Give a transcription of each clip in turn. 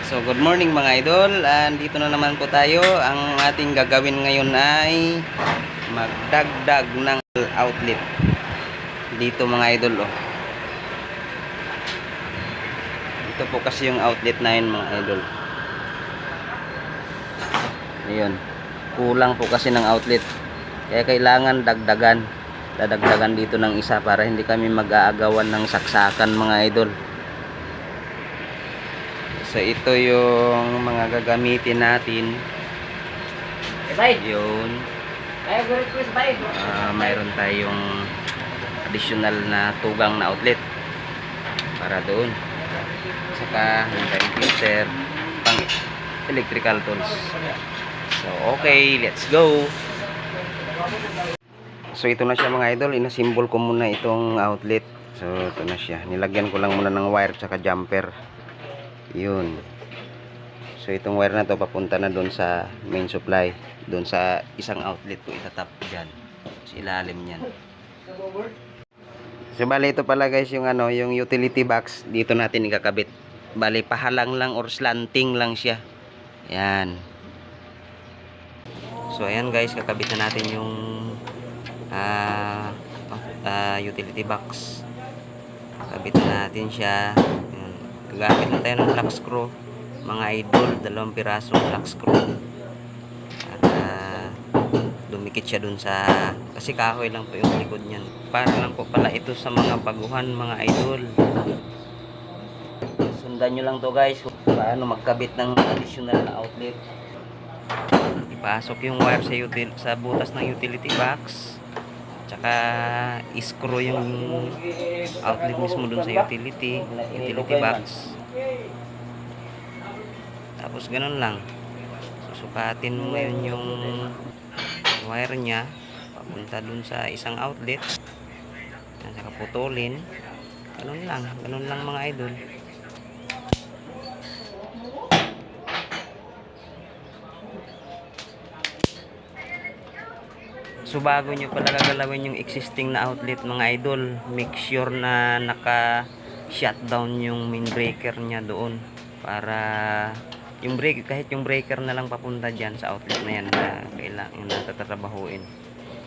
So good morning mga idol, andito na naman po tayo. Ang ating gagawin ngayon ay magdagdag ng outlet dito mga idol. Ito po kasi yung outlet na yun mga idol. Ayun, kulang po kasi ng outlet, kaya kailangan dadagdagan dito ng isa para hindi kami mag-aagawan ng saksakan mga idol. So ito yung mga gagamitin natin. Yun. Mayroon tayong additional na tugang na outlet para doon. Saka tayong filter pang electrical tools. So okay, let's go. So ito na siya mga idol. Inasimbol ko muna itong outlet. So ito na siya. Nilagyan ko lang muna ng wire saka jumper. Yun. So itong wire na to papunta na doon sa main supply, doon sa isang outlet ko itatap diyan sa ilalim niyan. So bali ito pala guys yung yung utility box dito natin ikakabit. Bali pahalang lang or slanting lang siya. Yan. So ayan guys, kakabit na natin yung utility box. Kakabit na natin siya. Gagamit na tayo ng lock screw mga idol, 2 pirasong lock screw para dumikit siya dun sa, kasi kahoy lang po yung likod niyan, para lang po pala ito sa mga baguhan mga idol. Sundan nyo lang to guys kung paano magkabit ng additional na outlet. Ipasok yung wire sa butas ng utility box, tsaka i-screw yung outlet mismo dun sa utility box. Tapos ganun lang, susukatin mo ngayon yung wire nya papunta dun sa isang outlet, at saka putulin. Ganun lang mga idol. So bago nyo pala gagalawin yung existing na outlet mga idol, make sure na naka shutdown yung main breaker nya doon, para yung kahit yung breaker na lang papunta dyan sa outlet na yan na kailangan na tatrabahuin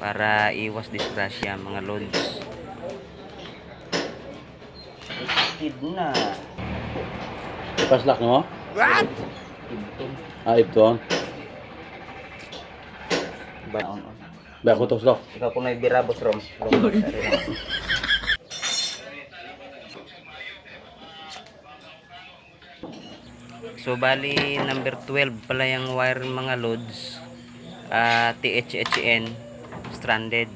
para iwas disgrasya mga loads. Skid na. Paslak mo? What? Ipton. On. Ba ko toslok. Ikaw kung may birabos rom. So bali number 12 pala yung wire mga loads, THHN stranded.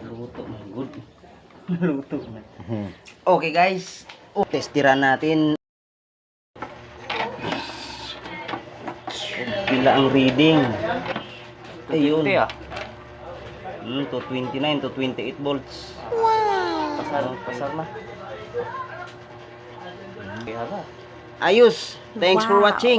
Luto na good. Luto na. Okay guys, testiran natin pila ang reading. Ayun. 229 to 28 volts. Wow. Pasar na. Ayos. Thanks for watching.